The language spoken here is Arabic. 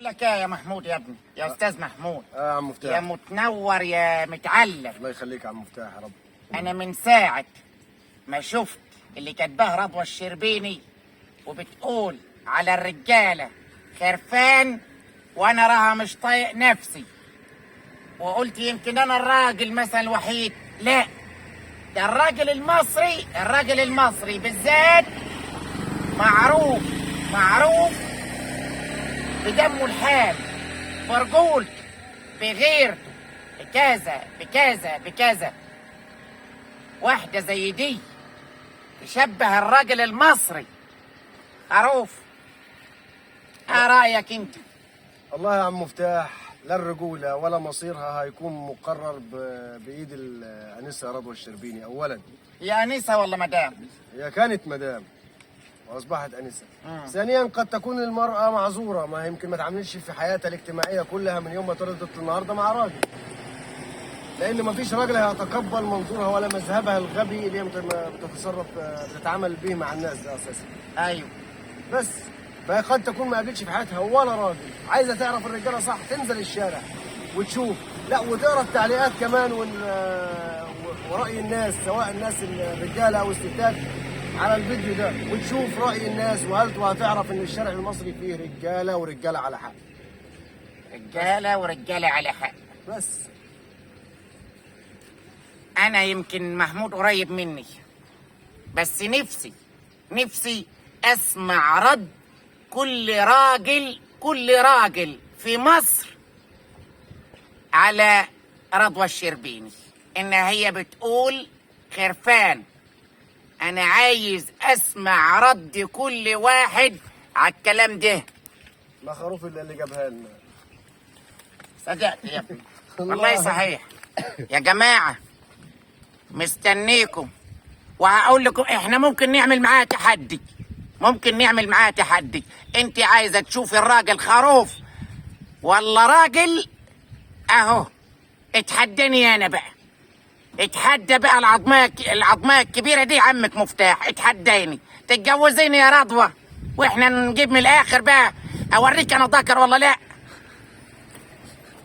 لك يا محمود يا ابني، يا استاذ محمود، يا عم مفتاح. يا متنور يا متعلم. الله يخليك يا عم مفتاح يا رب. انا من ساعه ما شفت اللي كاتباه رضوى الشربيني وبتقول على الرجاله خرفان، وانا راها مش طايق نفسي، وقلت يمكن انا الراجل مثلا الوحيد. لا، ده الراجل المصري بالذات معروف بدمه الحام، برجولته، بغيرته، بكذا. واحدة زي دي تشبه الراجل المصري خروف. ايه رأيك انت؟ والله يا عم مفتاح، لا الرجولة ولا مصيرها هيكون مقرر بإيد الأنسة رضوى الشربيني. أولا يا أنسة ولا مدام؟ هي كانت مدام وأصبحت أنسة. ثانيا قد تكون المرأة معذورة، ما يمكن ما تعملش في حياتها الاجتماعية كلها من يوم ما اتولدت النهارده مع راجل، لأن ما فيش راجل هيتقبل منظورها ولا مذهبها الغبي اللي هي بتتصرف بتتعامل به مع الناس ده أساسا. أيوه، بس فقد تكون ما قابلتش في حياتها ولا راجل. عايزه تعرف الرجاله صح، تنزل الشارع وتشوف، لا وتقرا التعليقات كمان وراي الناس، سواء الناس الرجاله او الستات، على الفيديو ده، وتشوف راي الناس، وهتعرف ان الشارع المصري فيه رجاله ورجاله على حق. رجاله ورجاله على حق. بس انا يمكن محمود قريب مني، بس نفسي اسمع رد كل راجل في مصر على رضوى الشربيني ان هي بتقول خرفان. انا عايز اسمع رد كل واحد على الكلام ده. ما خروف الا اللي جابها لنا. صدقت يا ابني والله صحيح. يا جماعه مستنيكم، وهقول لكم احنا ممكن نعمل معاه تحدي. انت عايزه تشوفي الراجل خروف ولا راجل؟ اهو اتحداني انا بقى، اتحدى بقى العظماء الكبيره دي. عمك مفتاح اتحداني، تتجوزيني يا رضوى واحنا نجيب من الاخر بقى، اوريك انا ذكر ولا لا.